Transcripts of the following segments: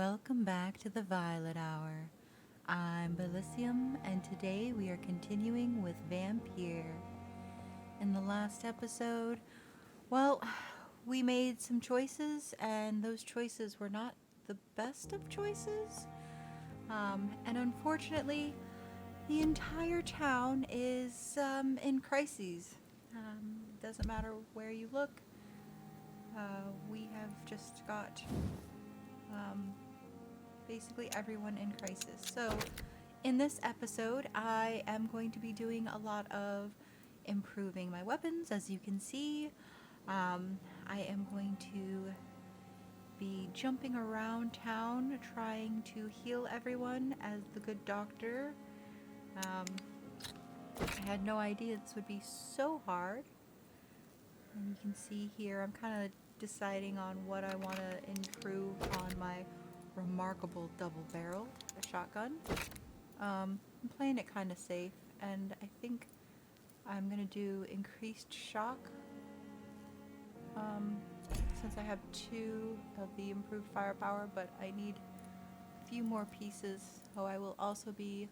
Welcome back to the Violet Hour. I'm Bilicium, and today we are continuing with Vampyr. In the last episode, well, we made some choices, and those choices were not the best of choices. And unfortunately, the entire town is in crises. Doesn't matter where you look. We have just got basically everyone in crisis. So in this episode, I am going to be doing a lot of improving my weapons. As you can see, I am going to be jumping around town trying to heal everyone as the good doctor. I had no idea this would be so hard. And you can see here I'm kind of deciding on what I want to improve on my remarkable double-barreled shotgun. I'm playing it kind of safe, and I think I'm going to do increased shock. Since I have 2 of the improved firepower, but I need a few more pieces, so I will also be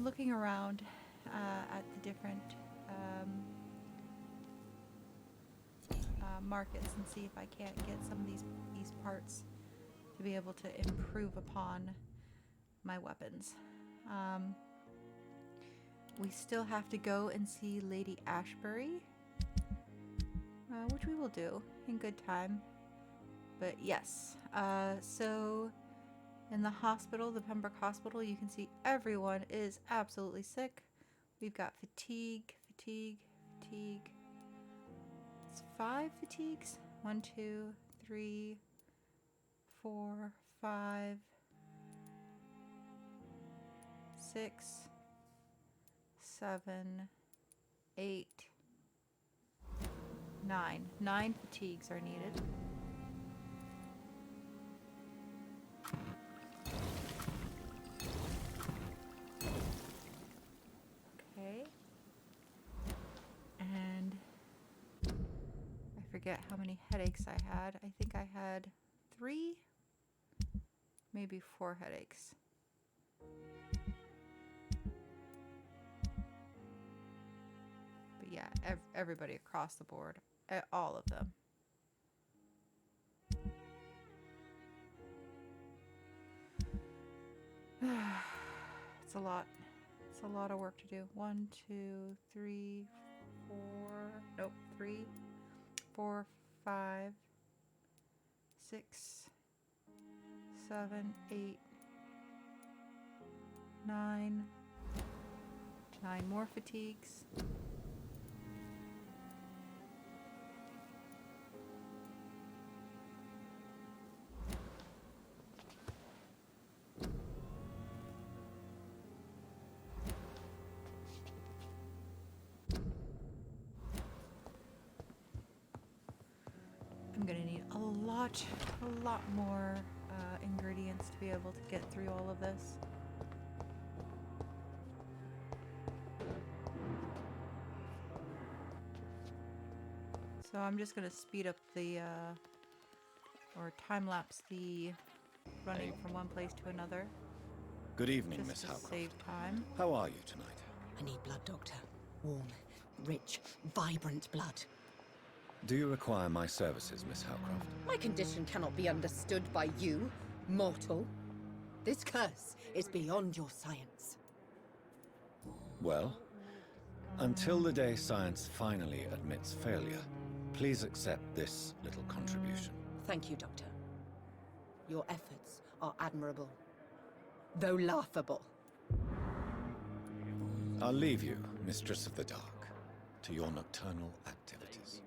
looking around at the different markets and see if I can't get some of these parts to be able to improve upon my weapons. We still have to go and see Lady Ashbury, which we will do in good time. But yes, so in the hospital, the Pembroke Hospital, you can see everyone is absolutely sick. We've got fatigue. It's 5 fatigues. 1, 2, 3, 4, 5, 6, 7, 8, 9. 9 fatigues are needed. Okay. And I forget how many headaches I had. I think I had 3, maybe 4 headaches. But yeah, everybody across the board, all of them. It's a lot. It's a lot of work to do. 1, 2, 3, 4. Nope, 3, 4, 5, 6, 7, 8, 9. 9 more fatigues. I'm gonna need a lot more ingredients to be able to get through all of this. So I'm just gonna speed up the or time lapse the running from one place to another. Good evening, just Miss to Howcroft. save time. How are you tonight? I need blood, Doctor. Warm, rich, vibrant blood. Do you require my services, Miss Howcroft? My condition cannot be understood by you, mortal. This curse is beyond your science. Well, until the day science finally admits failure, please accept this little contribution. Thank you, Doctor. Your efforts are admirable, though laughable. I'll leave you, Mistress of the Dark, to your nocturnal activities.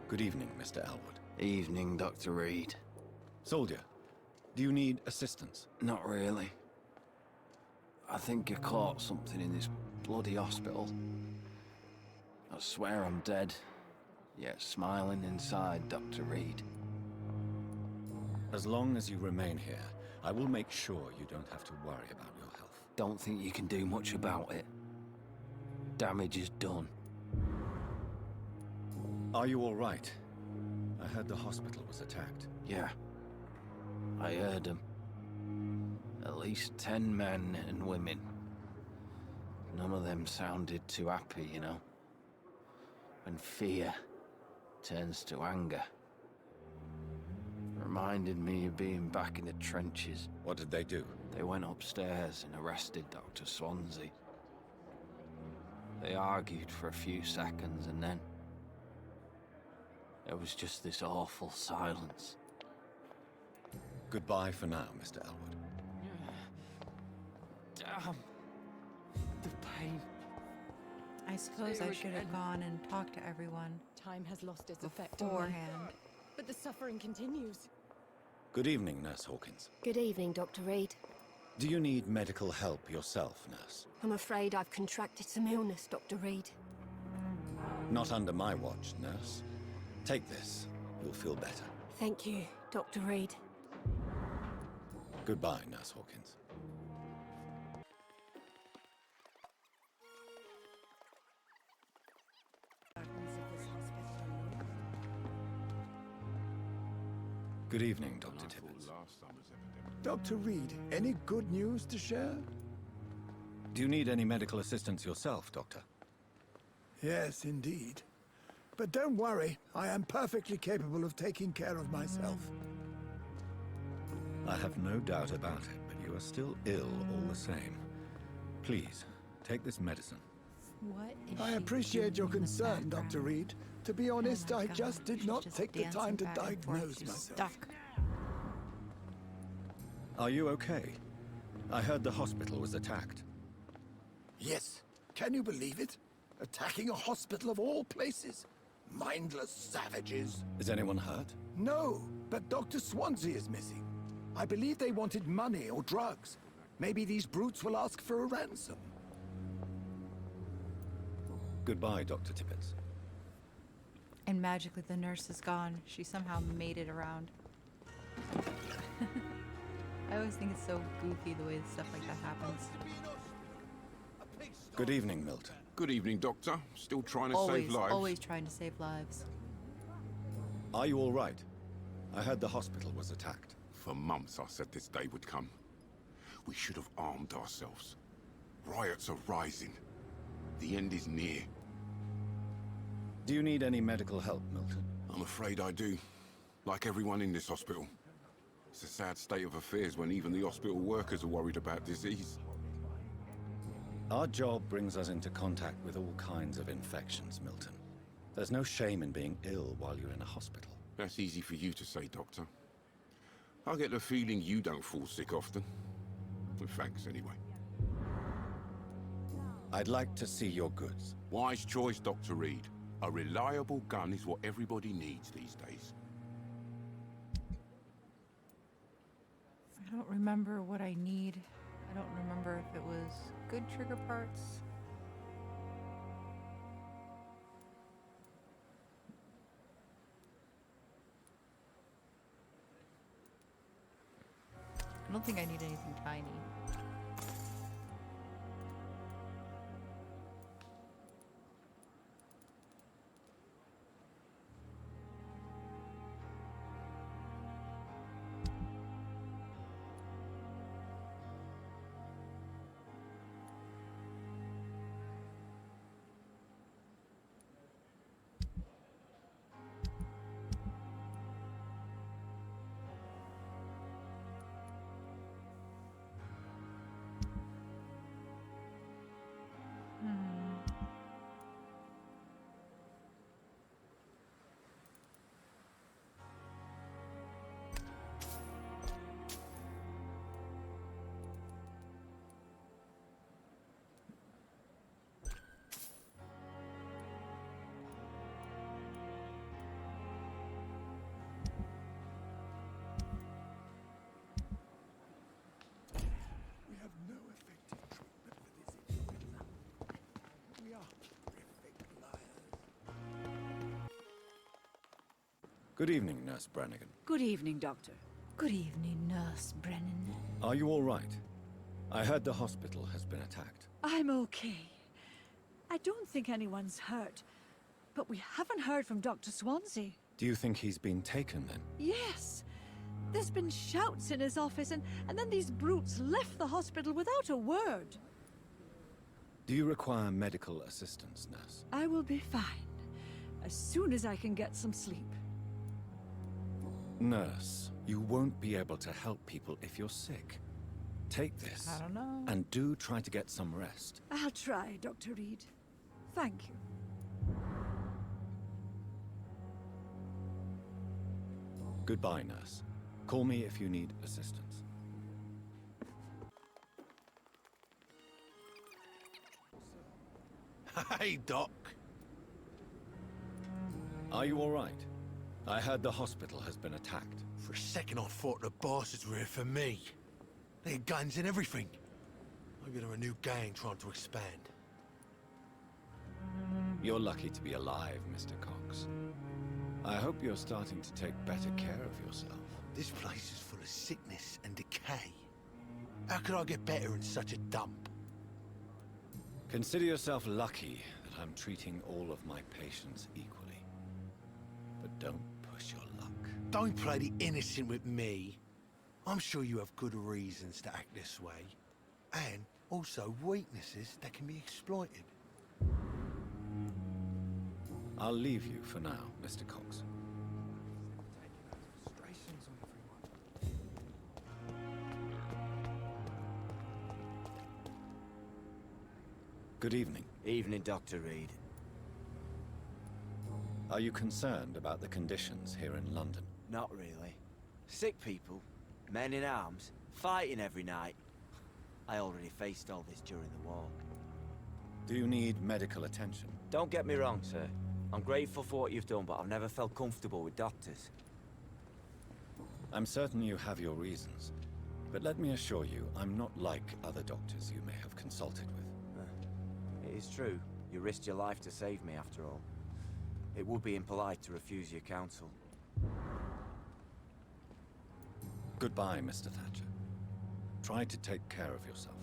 Good evening, Mr. Elwood. Evening, Dr. Reid. Soldier, do you need assistance? Not really. I think I caught something in this bloody hospital. I swear I'm dead, yet smiling inside, Dr. Reid. As long as you remain here, I will make sure you don't have to worry about your health. Don't think you can do much about it. Damage is done. Are you all right? I I heard the hospital was attacked. Yeah. I heard them. At least 10 men and women. None of them sounded too happy, you know. When fear turns to anger. Reminded me of being back in the trenches. What did they do? They went upstairs and arrested Dr. Swansea. They argued for a few seconds and then... there was just this awful silence. Goodbye for now, Mr. Elwood. Damn. The pain. I suppose I should have gone and talked to everyone Time has lost its effect on me. beforehand. But the suffering continues. Good evening, Nurse Hawkins. Good evening, Dr. Reid. Do you need medical help yourself, nurse? I'm afraid I've contracted some illness, Dr. Reid. Not under my watch, nurse. Take this. You'll feel better. Thank you, Dr. Reid. Goodbye, Nurse Hawkins. Good evening, Dr. Tibbets. Dr. Reid, any good news to share? Do you need any medical assistance yourself, Doctor? Yes, indeed. But don't worry, I am perfectly capable of taking care of myself. I have no doubt about it, but you are still ill all the same. Please, take this medicine. What is I she appreciate your doing in the concern, Dr. background? Reid. To be honest, my I God, just did she's not just take the time to dancing back and forth. diagnose She's myself. stuck. Are you okay? I heard the hospital was attacked. Yes, can you believe it? Attacking a hospital of all places. Mindless savages. Is anyone hurt? No, but Dr. Swansea is missing. I believe they wanted money or drugs. Maybe these brutes will ask for a ransom. Goodbye, Dr. Tibbets. And magically the nurse is gone. She somehow made it around. I always think it's so goofy the way stuff like that happens. Good evening, Milton. Good evening, Doctor. Still trying to save lives. Always trying to save lives. Are you all right? I heard the hospital was attacked. For months I said this day would come. We should have armed ourselves. Riots are rising. The end is near. Do you need any medical help, Milton? I'm afraid I do. Like everyone in this hospital. It's a sad state of affairs when even the hospital workers are worried about disease. Our job brings us into contact with all kinds of infections, Milton. There's no shame in being ill while you're in a hospital. That's easy for you to say, Doctor. I get the feeling you don't fall sick often. Well, thanks, anyway. I'd like to see your goods. Wise choice, Dr. Reid. A reliable gun is what everybody needs these days. I don't remember what I need. I don't remember if it was good trigger parts. I don't think I need anything tiny. We have no effective treatment for this issue. We are terrific liars. Good evening, Nurse Brannigan. Good evening, Doctor. Good evening, Nurse Brennan. Are you all right? I heard the hospital has been attacked. I'm okay. I don't think anyone's hurt, but we haven't heard from Dr. Swansea. Do you think he's been taken then? Yes! There's been shouts in his office, and then these brutes left the hospital without a word. Do you require medical assistance, nurse? I will be fine, as soon as I can get some sleep. Nurse, you won't be able to help people if you're sick. Take this. I don't know. And do try to get some rest. I'll try, Dr. Reid. Thank you. Goodbye, nurse. Call me if you need assistance. Hey, Doc. Are you all right? I heard the hospital has been attacked. For a second I thought the bastards were here for me. They had guns and everything. Maybe they're a new gang trying to expand. You're lucky to be alive, Mr. Cox. I hope you're starting to take better care of yourself. This place is full of sickness and decay. How could I get better in such a dump? Consider yourself lucky that I'm treating all of my patients equally. But don't push your luck. Don't play the innocent with me. I'm sure you have good reasons to act this way. And also weaknesses that can be exploited. I'll leave you for now, Mr. Cox. Good evening. Evening, Dr. Reid. Are you concerned about the conditions here in London? Not really. Sick people, men in arms, fighting every night. I already faced all this during the war. Do you need medical attention? Don't get me wrong, sir. I'm grateful for what you've done, but I've never felt comfortable with doctors. I'm certain you have your reasons. But let me assure you, I'm not like other doctors you may have consulted with. It is true. You risked your life to save me, after all. It would be impolite to refuse your counsel. Goodbye, Mr. Thatcher. Try to take care of yourself.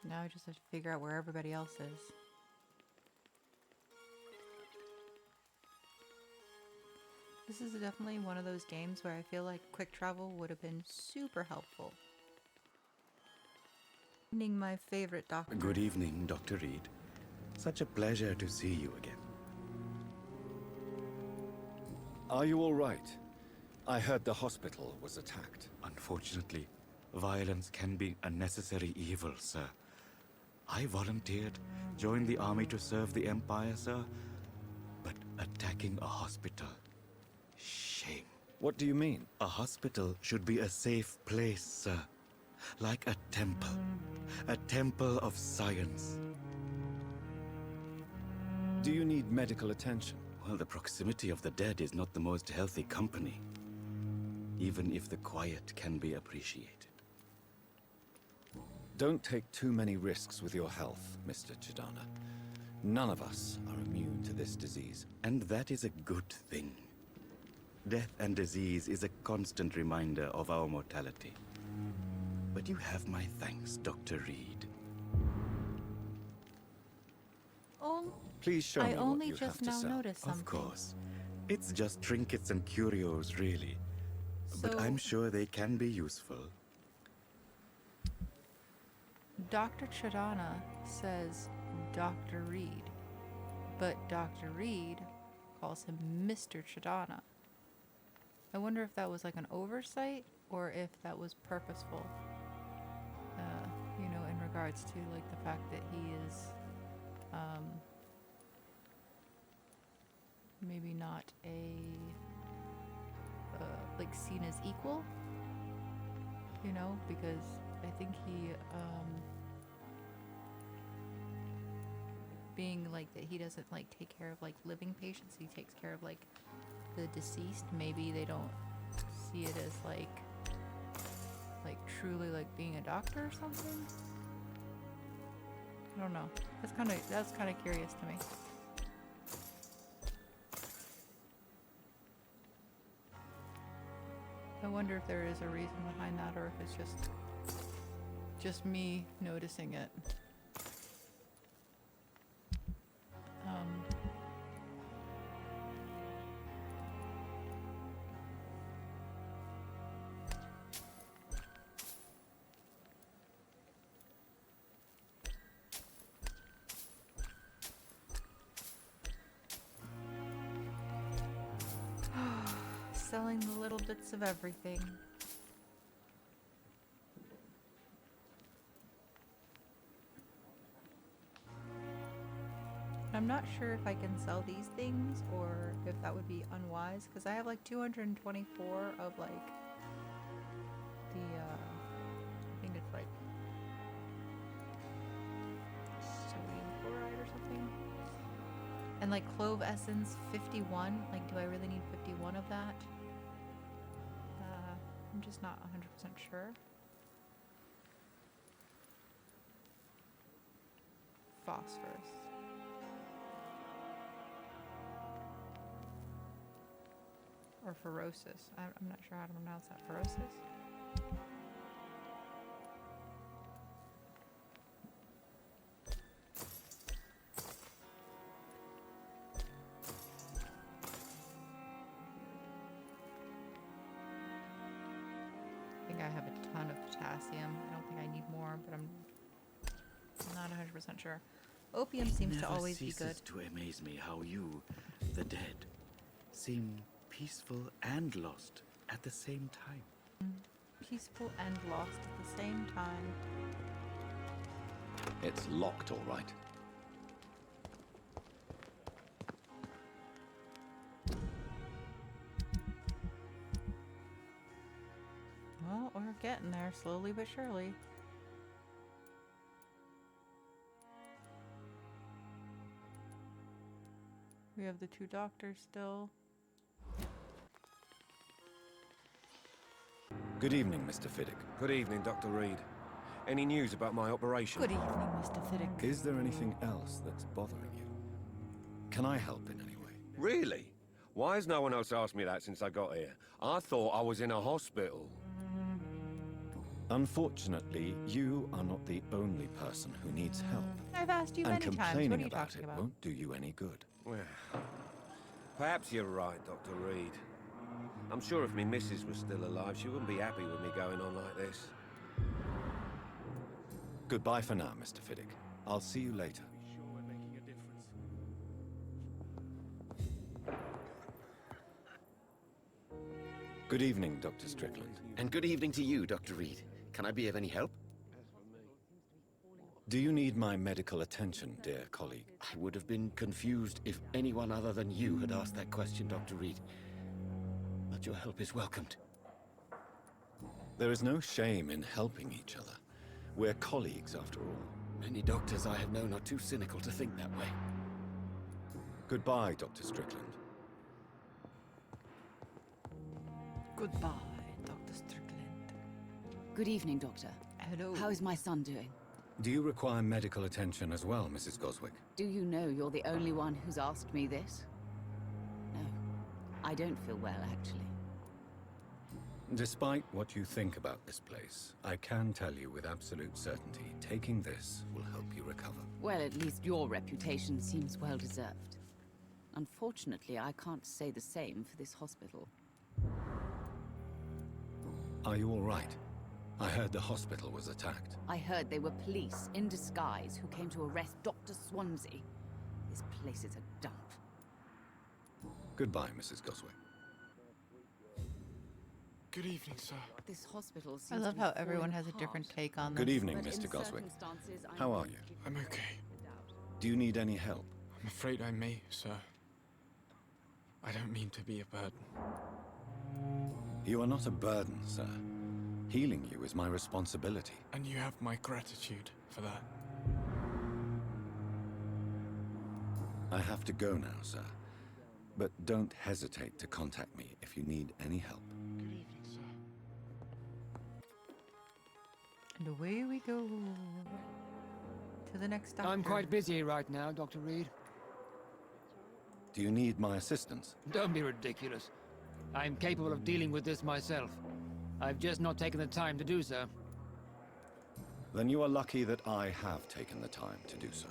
Now I just have to figure out where everybody else is. This is definitely one of those games where I feel like quick travel would have been super helpful. Finding my favorite doctor. Good evening, Dr. Reid. Such a pleasure to see you again. Are you all right? I heard the hospital was attacked. Unfortunately, violence can be a necessary evil, sir. I volunteered, joined the army to serve the Empire, sir. But attacking a hospital... shame. What do you mean? A hospital should be a safe place, sir. Like a temple. A temple of science. Do you need medical attention? Well, the proximity of the dead is not the most healthy company. Even if the quiet can be appreciated. Don't take too many risks with your health, Mr. Chidana. None of us are immune to this disease. And that is a good thing. Death and disease is a constant reminder of our mortality. But you have my thanks, Dr. Reid. Oh, Please show I me what only you have just to now sell. noticed something. Of course. It's just trinkets and curios, really. But So- I'm sure they can be useful. Dr. Chidana says Dr. Reid, but Dr. Reid calls him Mr. Chidana. I wonder if that was like an oversight or if that was purposeful. You know, in regards to like the fact that he is maybe not a like seen as equal, you know, because I think he being like that he doesn't like take care of like living patients, he takes care of like the deceased. Maybe they don't see it as like truly like being a doctor or something. I don't know. That's kind of curious to me. I wonder if there is a reason behind that, or if it's just me noticing it. the little bits of everything. I'm not sure if I can sell these things or if that would be unwise, because I have like 224 of like the I think it's like sodium chloride or something. And like clove essence 51, like do I really need 51 of that? I'm just not 100% sure. Phosphorus. Or ferrosis. I'm not sure how to pronounce that. Ferrosis? I think I have a ton of potassium. I don't think I need more, but I'm not 100% sure. Opium seems to always be good. It never ceases to amaze me how you, the dead, seem peaceful and lost at the same time. Peaceful and lost at the same time. It's locked, all right. Well, we're getting there slowly but surely. We have the two doctors still. Good evening, Mr. Fiddick. Good evening, Dr. Reid. Any news about my operation? Good evening, Mr. Fiddick. Is there anything else that's bothering you? Can I help in any way? Really? Why has no one else asked me that since I got here? I thought I was in a hospital. Unfortunately, you are not the only person who needs help. I've asked you And many times. What complaining are you about talking it about? won't do you any good. Well, perhaps you're right, Dr. Reid. I'm sure if me missus was still alive, she wouldn't be happy with me going on like this. Goodbye for now, Mr. Fiddick. I'll see you later. Good evening, Dr. Strickland. And good evening to you, Dr. Reid. Can I be of any help? Do you need my medical attention, dear colleague? I would have been confused if anyone other than you had asked that question, Dr. Reid. But your help is welcomed. There is no shame in helping each other. We're colleagues, after all. Many doctors I have known are too cynical to think that way. Goodbye, Dr. Strickland. Goodbye, Dr. Strickland. Good evening, Doctor. Hello. How is my son doing? Do you require medical attention as well, Mrs. Goswick? Do you know you're the only one who's asked me this? No. I don't feel well, actually. Despite what you think about this place, I can tell you with absolute certainty, taking this will help you recover. Well, at least your reputation seems well-deserved. Unfortunately, I can't say the same for this hospital. Are you all right? I heard the hospital was attacked. I heard they were police in disguise who came to arrest Dr. Swansea. This place is a dump. Goodbye, Mrs. Goswick. Good evening, sir. This hospital seems I to love be how everyone falling has a apart. different take on this. Good evening, But Mr. in Goswick. circumstances, I'm How are you? I'm okay. Do you need any help? I'm afraid I may, sir. I don't mean to be a burden. You are not a burden, sir. Healing you is my responsibility. And you have my gratitude for that. I have to go now, sir. But don't hesitate to contact me if you need any help. Good evening, sir. And away we go. To the next doctor. I'm quite busy right now, Dr. Reid. Do you need my assistance? Don't be ridiculous. I'm capable of dealing with this myself. I've just not taken the time to do so. Then you are lucky that I have taken the time to do so.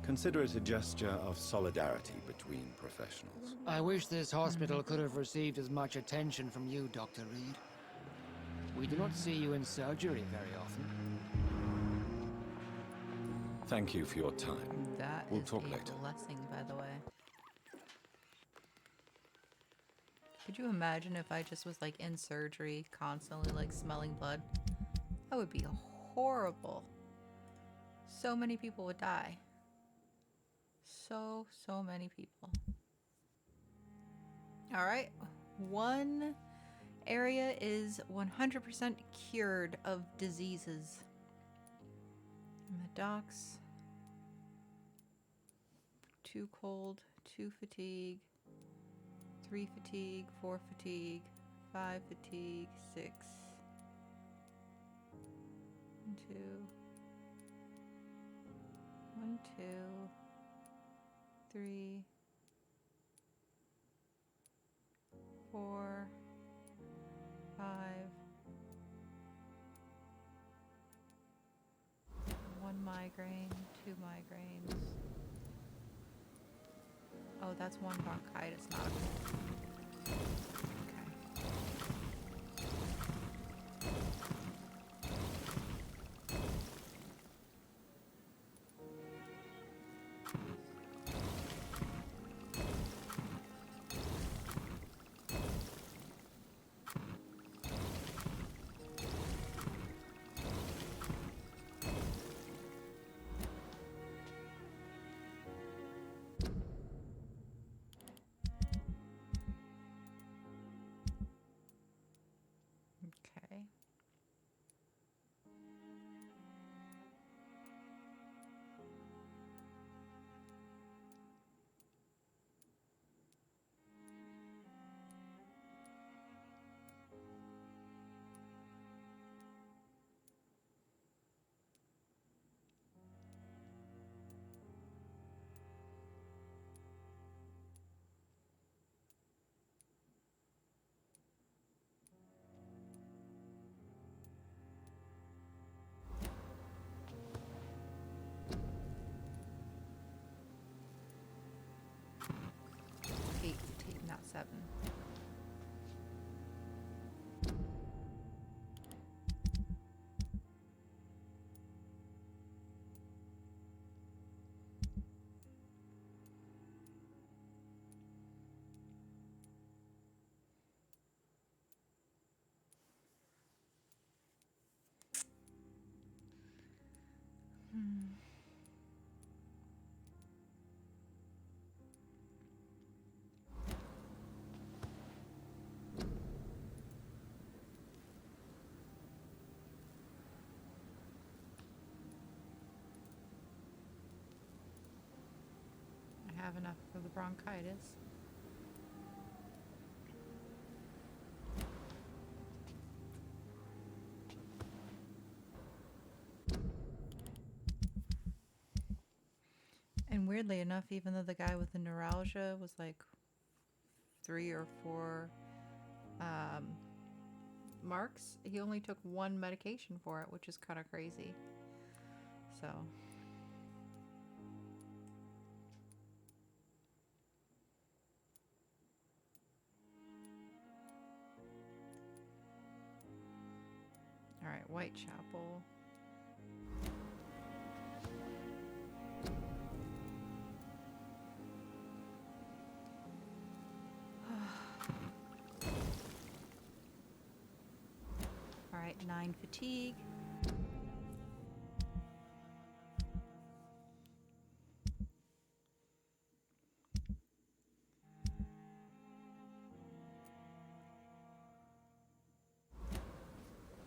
Consider it a gesture of solidarity between professionals. I wish this hospital could have received as much attention from you, Dr. Reid. We do not see you in surgery very often. Thank you for your time. That We'll is talk a later. blessing, by the way. Could you imagine if I just was like in surgery, constantly like smelling blood? That would be horrible. So many people would die. So many people. All right. One area is 100% cured of diseases. And the docks. 2 cold, 2 fatigue, 3 fatigue, 4 fatigue, 5 fatigue, 6. 1, 2. 1, 2. 3. 4. 5. 1 migraine, 2 migraines. Oh, that's 1 bronchitis, not a cold. Okay. Okay. Not 7. I have enough for the bronchitis. And weirdly enough, even though the guy with the neuralgia was like 3 or 4 marks, he only took 1 medication for it, which is kind of crazy. So. All right, Whitechapel. All right, 9 fatigue.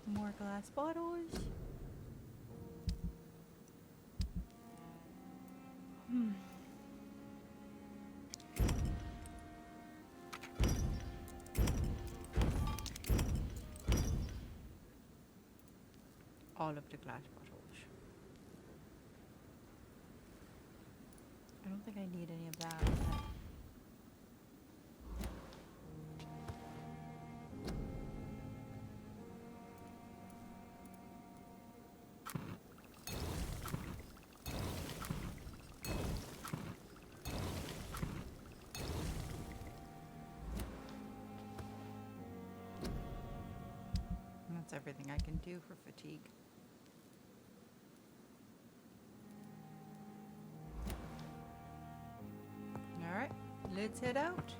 More glass bottles. All of the glass bottles. I don't think I need any of that. That's everything I can do for fatigue. All right, let's head out.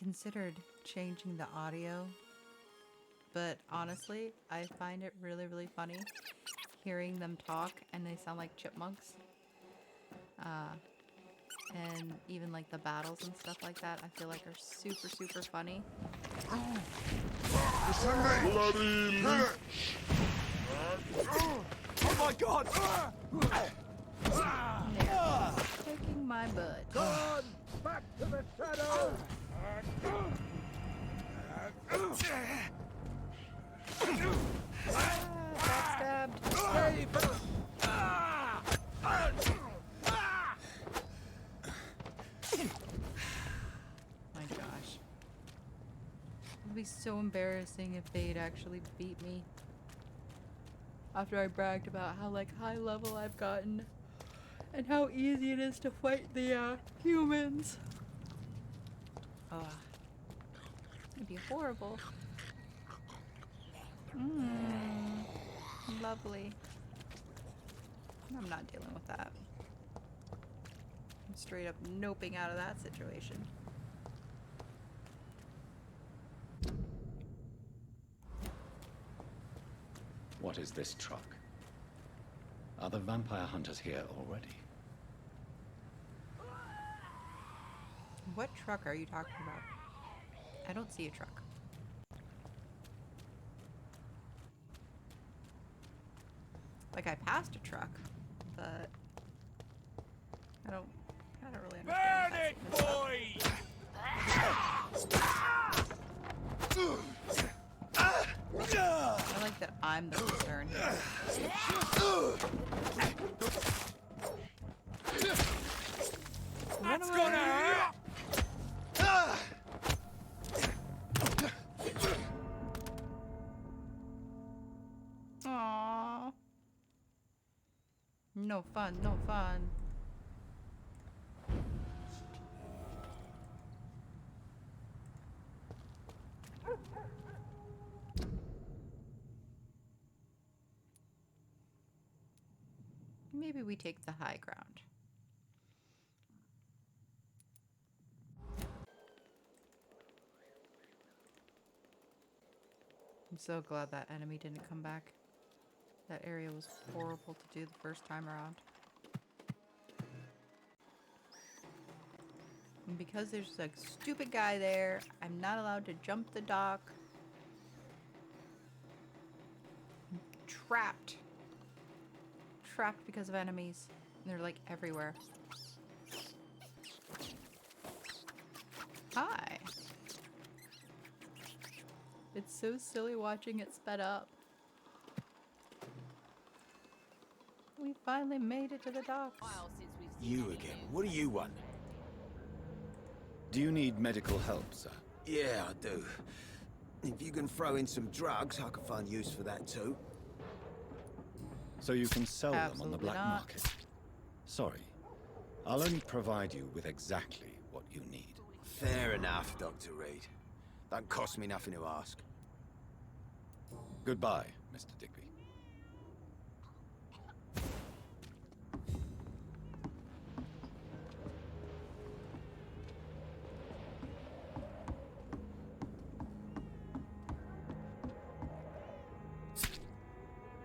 considered changing the audio, but honestly, I find it really, really funny hearing them talk and they sound like chipmunks. And even like the battles and stuff like that, I feel like are super, super funny. Bloody Oh my god! There. Kicking my butt. Gone! Back to the shadows! Backstabbed. My gosh. It would be so embarrassing if they'd actually beat me. After I bragged about how like high level I've gotten and how easy it is to fight the humans. Oh, it'd be horrible. Lovely. I'm not dealing with that. I'm straight up noping out of that situation. What is this truck? Are the vampire hunters here already? What truck are you talking about? I don't see a truck. Like I passed a truck, but I don't really understand. Burn it, boys! I like that I'm the concern here. That's gonna hurt! Aww. No fun, no fun. Maybe we take the high ground. I'm so glad that enemy didn't come back. That area was horrible to do the first time around. And because there's a stupid guy there, I'm not allowed to jump the dock. I'm trapped. Trapped because of enemies. And they're like everywhere. Hi. It's so silly watching it sped up. We finally made it to the docks. You again. What do you want? Do you need medical help, sir? Yeah, I do. If you can throw in some drugs, I can find use for that too. So you can sell them on the Absolutely black not. market? Sorry. I'll only provide you with exactly what you need. Fair enough, Dr. Reid. Don't cost me nothing to ask. Goodbye, Mr. Digby.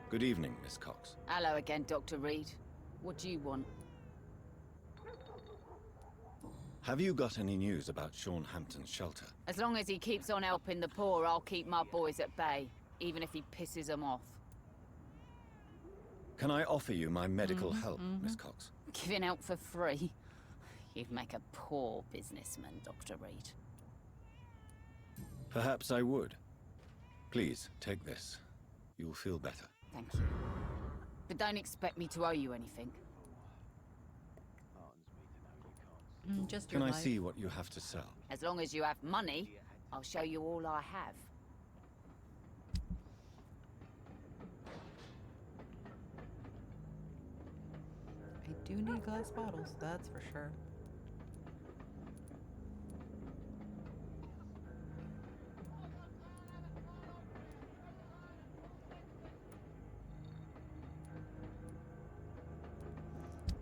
Good evening, Miss Cox. Hello again, Dr. Reid. What do you want? Have you got any news about Sean Hampton's shelter? As long as he keeps on helping the poor, I'll keep my boys at bay, even if he pisses them off. Can I offer you my medical help, Miss Cox? Giving out for free? You'd make a poor businessman, Dr. Reid. Perhaps I would. Please, take this. You'll feel better. Thank you. But don't expect me to owe you anything. Just your Can I life. see what you have to sell? As long as you have money, I'll show you all I have. I do need glass bottles, that's for sure.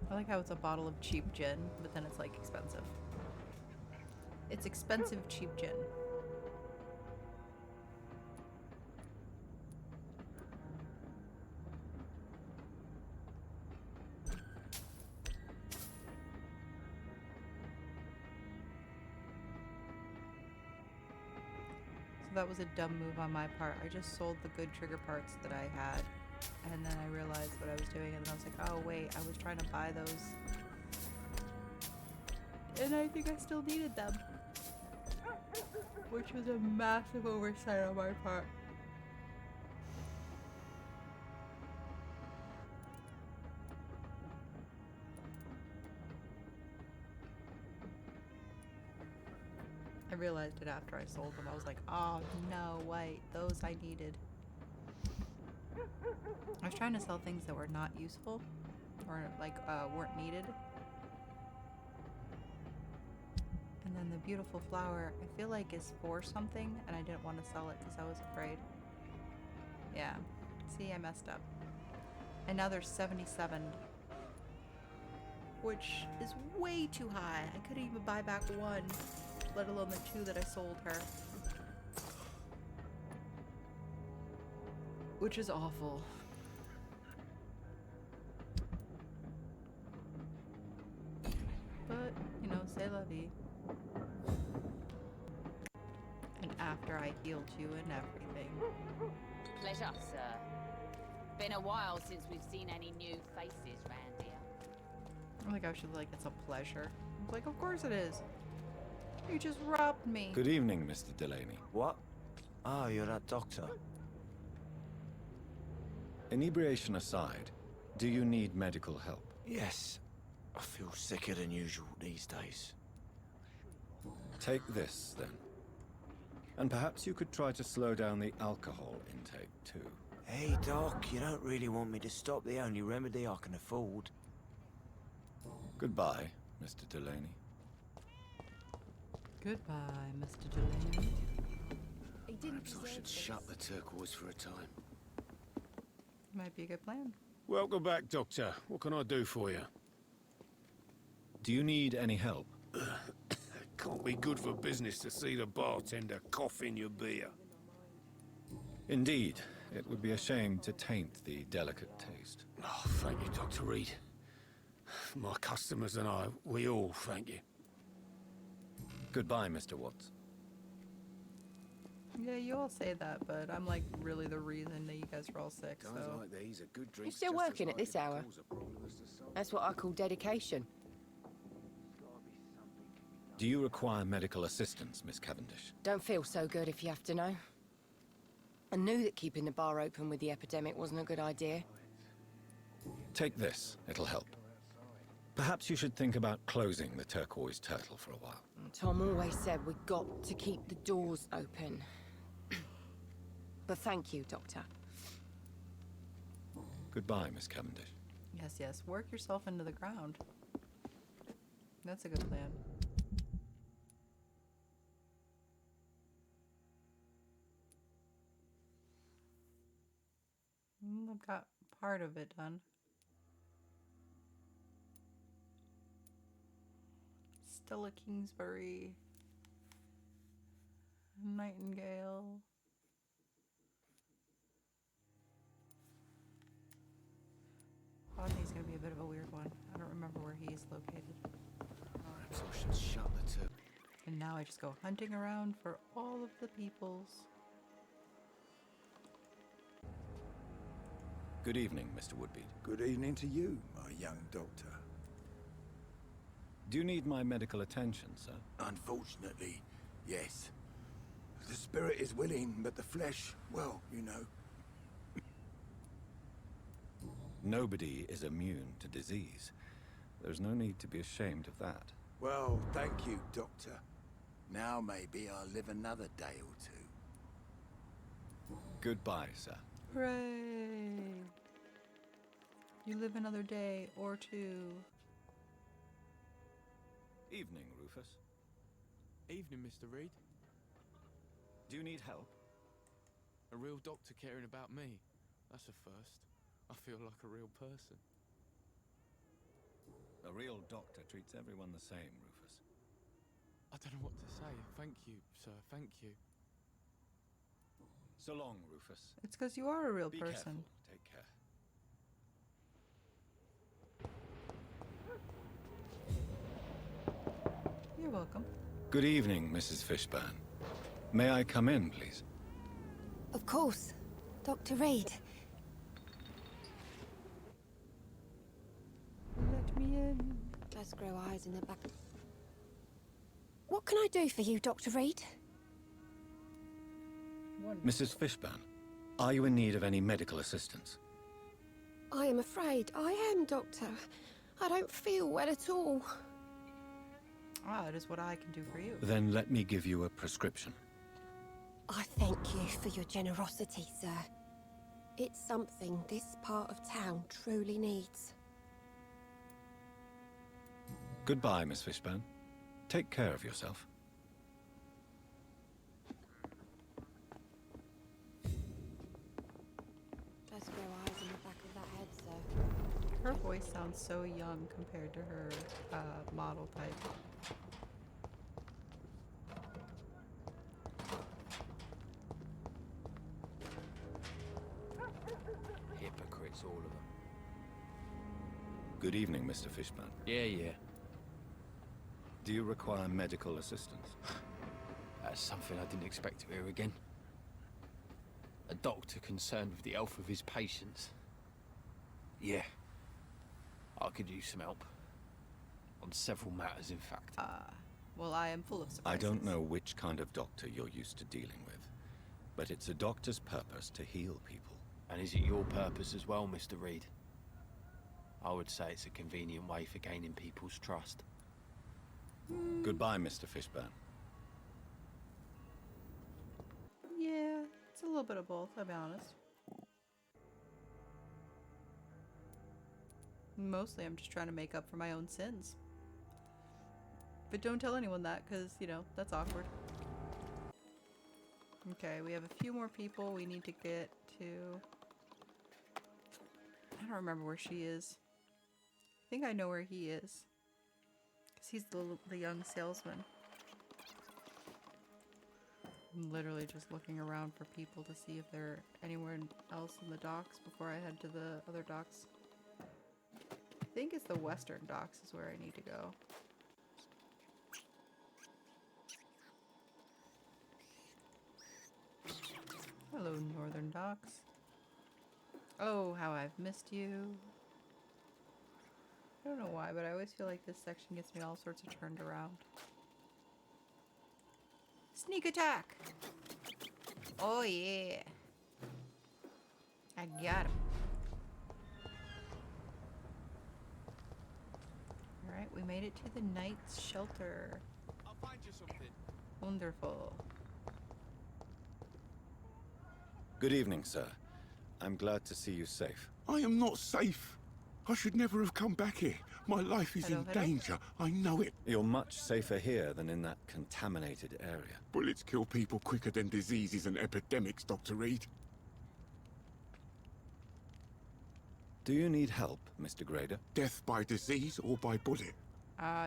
I like how it's a bottle of cheap gin, but then it's like expensive. It's expensive, cheap gin. So that was a dumb move on my part. I just sold the good trigger parts that I had, and then I realized what I was doing, and then I was like, oh wait, I was trying to buy those. And I think I still needed them. Which was a massive oversight on my part. I realized it after I sold them. I was like, oh no, wait, those I needed. I was trying to sell things that were not useful or like weren't needed. And then the beautiful flower, I feel like is for something, and I didn't want to sell it because I was afraid. Yeah, see, I messed up. And now there's 77, which is way too high. I couldn't even buy back one, let alone the two that I sold her. Which is awful. But, you know, c'est la vie. And after I healed you and everything. Pleasure, sir. Been a while since we've seen any new faces round here. I think I should like, it's a pleasure. I was like, of course it is. You just robbed me. Good evening, Mr. Delaney. What? Oh, you're that doctor. Inebriation aside, do you need medical help? Yes. I feel sicker than usual these days. Take this, then. And perhaps you could try to slow down the alcohol intake, too. Hey, Doc, you don't really want me to stop the only remedy I can afford. Goodbye, Mr. Delaney. Goodbye, Mr. Delaney. Perhaps I should shut the turquoise for a time. Might be a good plan. Welcome back, Doctor. What can I do for you? Do you need any help? Can't be good for business to see the bartender cough in your beer. Indeed. It would be a shame to taint the delicate taste. Oh, thank you, Dr. Reid. My customers and I, we all thank you. Goodbye, Mr. Watts. Yeah, you all say that, but I'm like really the reason that you guys are all sick, so... Like these are good You're drinks still just as working at likely this to hour? cause a problem as to solve. That's what I call dedication. Do you require medical assistance, Miss Cavendish? Don't feel so good if you have to know. I knew that keeping the bar open with the epidemic wasn't a good idea. Take this. It'll help. Perhaps you should think about closing the turquoise turtle for a while. Tom always said we got to keep the doors open. But thank you, Doctor. Goodbye, Miss Cavendish. Yes, yes. Work yourself into the ground. That's a good plan. I've got part of it done. Stella Kingsbury. Nightingale. Rodney's gonna be a bit of a weird one. I don't remember where he's located. Perhaps I should shut the turquoise. And now I just go hunting around for all of the peoples. Good evening, Mr. Woodbeat. Good evening to you, my young doctor. Do you need my medical attention, sir? Unfortunately, yes. The spirit is willing, but the flesh, well, you know. Nobody is immune to disease. There's no need to be ashamed of that. Well, thank you, Doctor. Now maybe I'll live another day or two. Goodbye, sir. Hooray! You live another day or two. Evening, Rufus. Evening, Mr. Reid. Do you need help? A real doctor caring about me. That's a first. I feel like a real person. A real doctor treats everyone the same, Rufus. I don't know what to say. Thank you, sir. Thank you. So long, Rufus. It's because you are a real Be person. careful. Take care. You're welcome. Good evening, Mrs. Fishburne. May I come in, please? Of course. Dr. Reid. Let me in. Let's grow eyes in the back. What can I do for you, Dr. Reid? Mrs. Fishburne, are you in need of any medical assistance? I am afraid I am, Doctor. I don't feel well at all. Ah, it is what I can do for you. Then let me give you a prescription. I thank you for your generosity, sir. It's something this part of town truly needs. Goodbye, Miss Fishburne. Take care of yourself. Let's grow eyes in the back of that head, sir. Her voice sounds so young compared to her model type. Hypocrites, all of them. Good evening, Mr. Fishburne. Yeah. Do you require medical assistance? That's something I didn't expect to hear again. A doctor concerned with the health of his patients. Yeah. I could use some help. On several matters, in fact. Well, I am full of surprises. I don't know which kind of doctor you're used to dealing with, but it's a doctor's purpose to heal people. And is it your purpose as well, Mr. Reid? I would say it's a convenient way for gaining people's trust. Goodbye, Mr. Fishburne. Yeah, it's a little bit of both, I'll be honest. Mostly I'm just trying to make up for my own sins. But don't tell anyone that, because, you know, that's awkward. Okay, we have a few more people we need to get to. I don't remember where she is. I think I know where he is. Because he's the young salesman. I'm literally just looking around for people to see if they're anywhere else in the docks before I head to the other docks. I think it's the western docks is where I need to go. Hello, northern docks. Oh, how I've missed you. I don't know why, but I always feel like this section gets me all sorts of turned around. Sneak attack! Oh yeah! I got him. Alright, we made it to the Knight's Shelter. I'll find you something. Wonderful. Good evening, sir. I'm glad to see you safe. I am not safe. I should never have come back here. My life is in danger. I know it. You're much safer here than in that contaminated area. Bullets kill people quicker than diseases and epidemics, Dr. Reid. Do you need help, Mr. Grader? Death by disease or by bullet?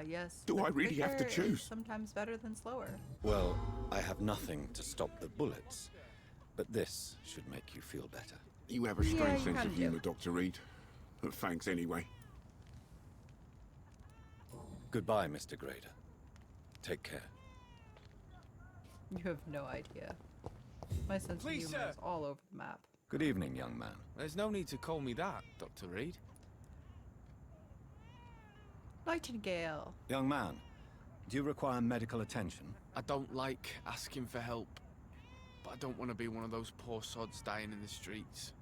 Yes. Do I really have to quicker is choose? sometimes better than slower. Well, I have nothing to stop the bullets, but this should make you feel better. You have a strange sense of humor, Dr. Reid. But thanks anyway. Goodbye, Mr. Grader. Take care. You have no idea. My sense of humor is all over the map. Good evening, young man. There's no need to call me that, Dr. Reid. Nightingale. Young man, do you require medical attention? I don't like asking for help, but I don't want to be one of those poor sods dying in the streets.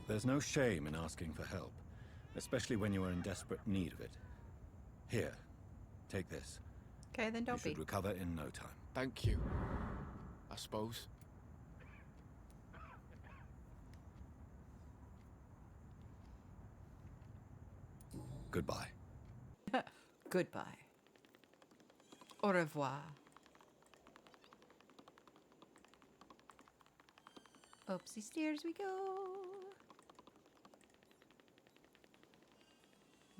There's no shame in asking for help, especially when you are in desperate need of it. Here, take this. Okay, then don't You should recover in no time. Thank you, I suppose. Goodbye. Goodbye. Au revoir. Upsy stairs we go.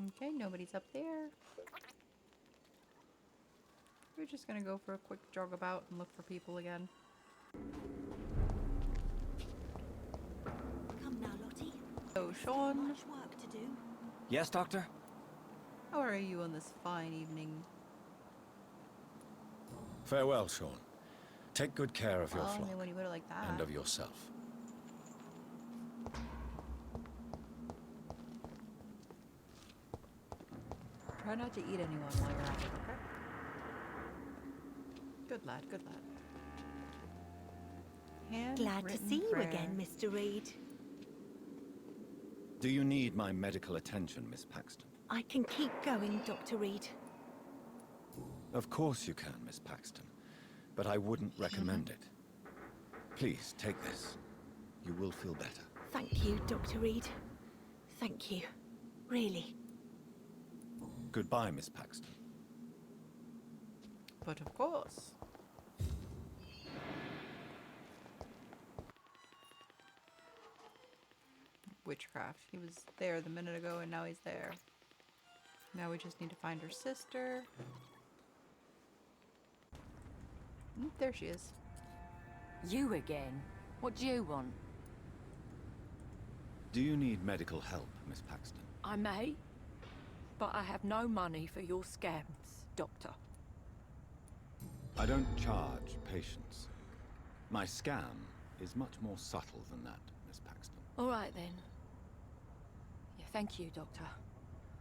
Okay, nobody's up there. We're just gonna go for a quick jog about and look for people again. Come now, Lottie. So, Sean, Much work to do. Yes, Doctor? how are you on this fine evening? Farewell, Sean. Take good care of your Well, flock when you put it like that. and of yourself. Try not to eat anyone while you're at it, okay? Good lad, good lad. Glad to Handwritten see you prayer. again, Mr. Reid. Do you need my medical attention, Miss Paxton? I can keep going, Dr. Reid. Of course you can, Miss Paxton. But I wouldn't recommend it. Please, take this. You will feel better. Thank you, Dr. Reid. Thank you. Really. Goodbye, Miss Paxton. But of course. Witchcraft. He was there the minute ago and now he's there. Now we just need to find her sister. There she is. You again? What do you want? Do you need medical help, Miss Paxton? I may, but I have no money for your scams, Doctor. I don't charge patients. My scam is much more subtle than that, Miss Paxton. All right, then. Yeah, thank you, Doctor.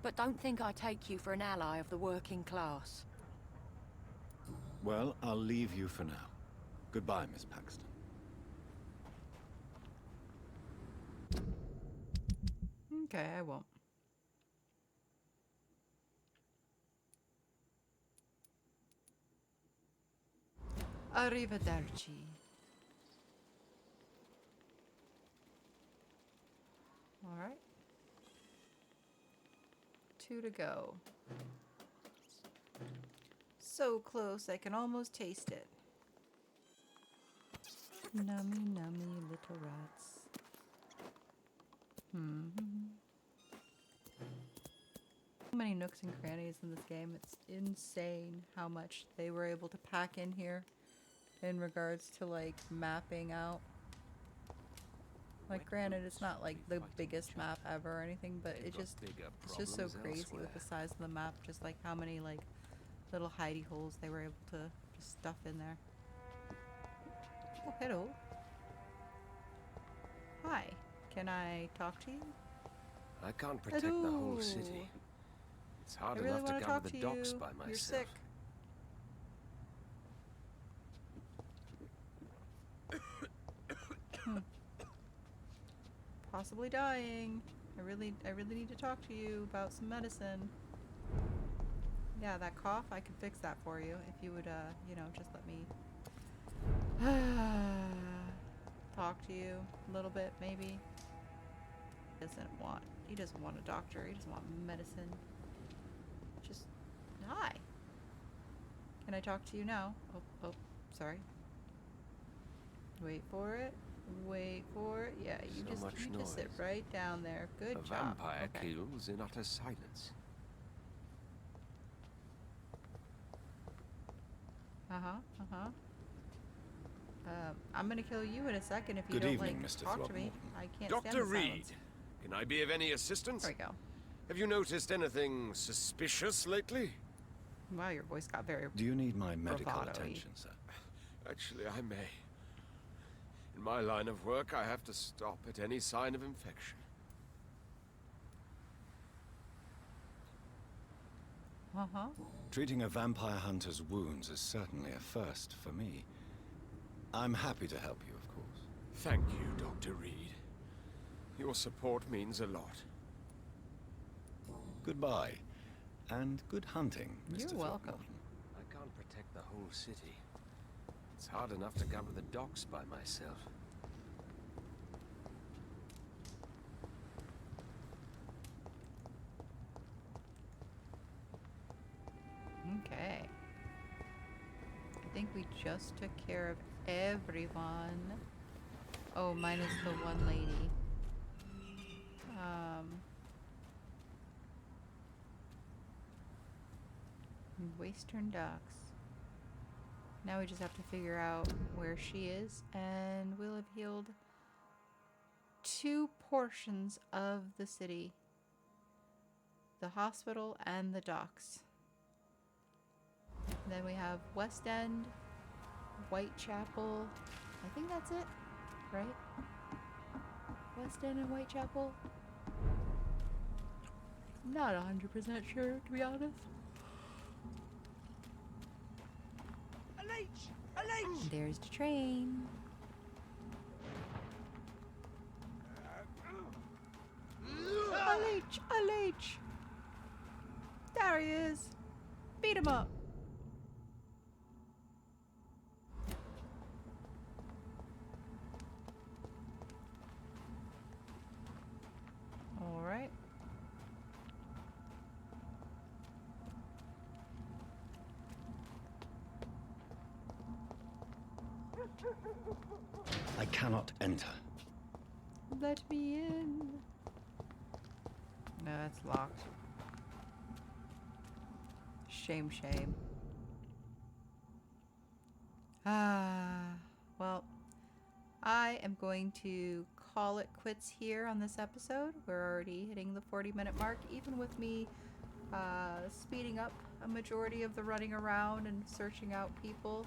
But don't think I take you for an ally of the working class. Well, I'll leave you for now. Goodbye, Miss Paxton. Okay, I won't. Arrivederci. Alright. 2 to go. So close, I can almost taste it. Nummy, nummy, little rats. So many nooks and crannies in this game. It's insane how much they were able to pack in here in regards to like mapping out. Like granted it's not like the biggest map ever or anything, but it's just so crazy with the size of the map, just like how many like little hidey holes they were able to just stuff in there. Oh, hello. Hi. Can I talk to you? I can't protect the whole city. It's hard I really enough to want to cover talk the to docks you. by myself. You're sick. Possibly dying. I really need to talk to you about some medicine. Yeah, that cough, I could fix that for you if you would, you know, just let me talk to you a little bit, maybe. He doesn't want a doctor. He doesn't want medicine. Just hi. Can I talk to you now? Oh, sorry. Wait for it. Wait for it. Yeah, you just sit right down there. Good A job. vampire Okay. kills in utter silence. I'm gonna kill you in a second if you Good don't evening, like Mr. talk to me. Throckmorton. I can't Dr. stand the Reid, silence. can I be of any assistance? There we go. Have you noticed anything suspicious lately? Wow, your voice got very Do you need my medical bravado-y. attention, sir? Actually, I may. In my line of work, I have to stop at any sign of infection. Treating a vampire hunter's wounds is certainly a first for me. I'm happy to help you, of course. Thank you, Dr. Reid. Your support means a lot. Goodbye, and good hunting, Mr. You're welcome. Throckmorton. I can't protect the whole city. It's hard enough to cover the docks by myself. Okay. I think we just took care of everyone. Oh, minus the one lady. Western Docks. Now we just have to figure out where she is, and we'll have healed 2 portions of the city. The hospital and the docks. Then we have West End, Whitechapel. I think that's it, right? West End and Whitechapel. Not 100% sure, to be honest. A leech! A leech! There's the train. A leech! A leech! There he is! Beat him up! Alright. I cannot enter. Let me in. No, that's locked. Shame, shame. Well, I am going to call it quits here on this episode. We're already hitting the 40-minute mark, even with me speeding up a majority of the running around and searching out people.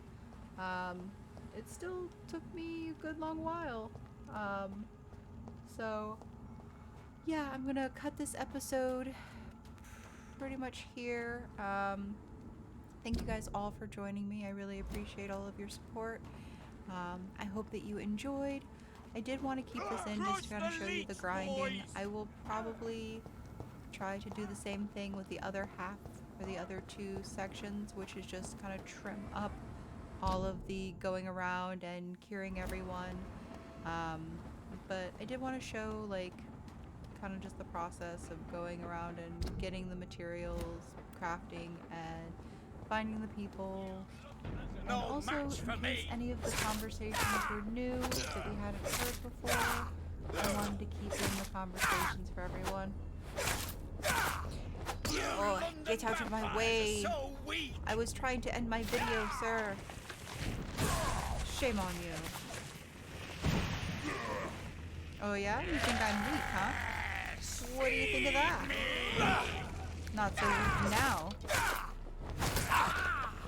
It still took me a good long while. So, yeah, I'm gonna cut this episode pretty much here. Thank you guys all for joining me. I really appreciate all of your support. I hope that you enjoyed. I did want to keep this in just to kind of show you the grinding. I will probably try to do the same thing with the other half, or the other 2 sections, which is just kind of trim up all of the going around and curing everyone. But I did want to show, like, kind of just the process of going around and getting the materials, crafting, and finding the people. And also, in case any of the conversations were new that we hadn't heard before, I wanted to keep in the conversations for everyone. Oh, get out of my way! I was trying to end my video, sir. Shame on you. Oh yeah? You think I'm weak, huh? What do you think of that? Not so weak now.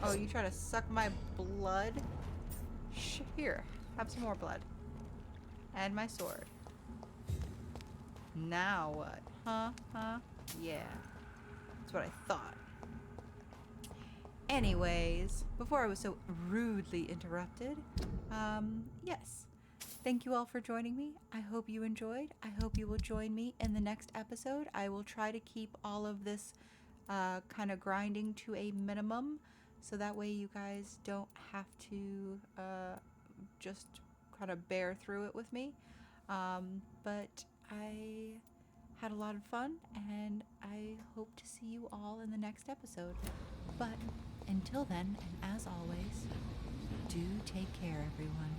Oh, you try to suck my blood? Here, have some more blood. And my sword. Now what? Huh? Yeah. That's what I thought. Anyways, before I was so rudely interrupted, yes. Thank you all for joining me. I hope you enjoyed. I hope you will join me in the next episode. I will try to keep all of this kind of grinding to a minimum, so that way you guys don't have to just kind of bear through it with me. But I had a lot of fun, and I hope to see you all in the next episode. But until then, and as always, do take care, everyone.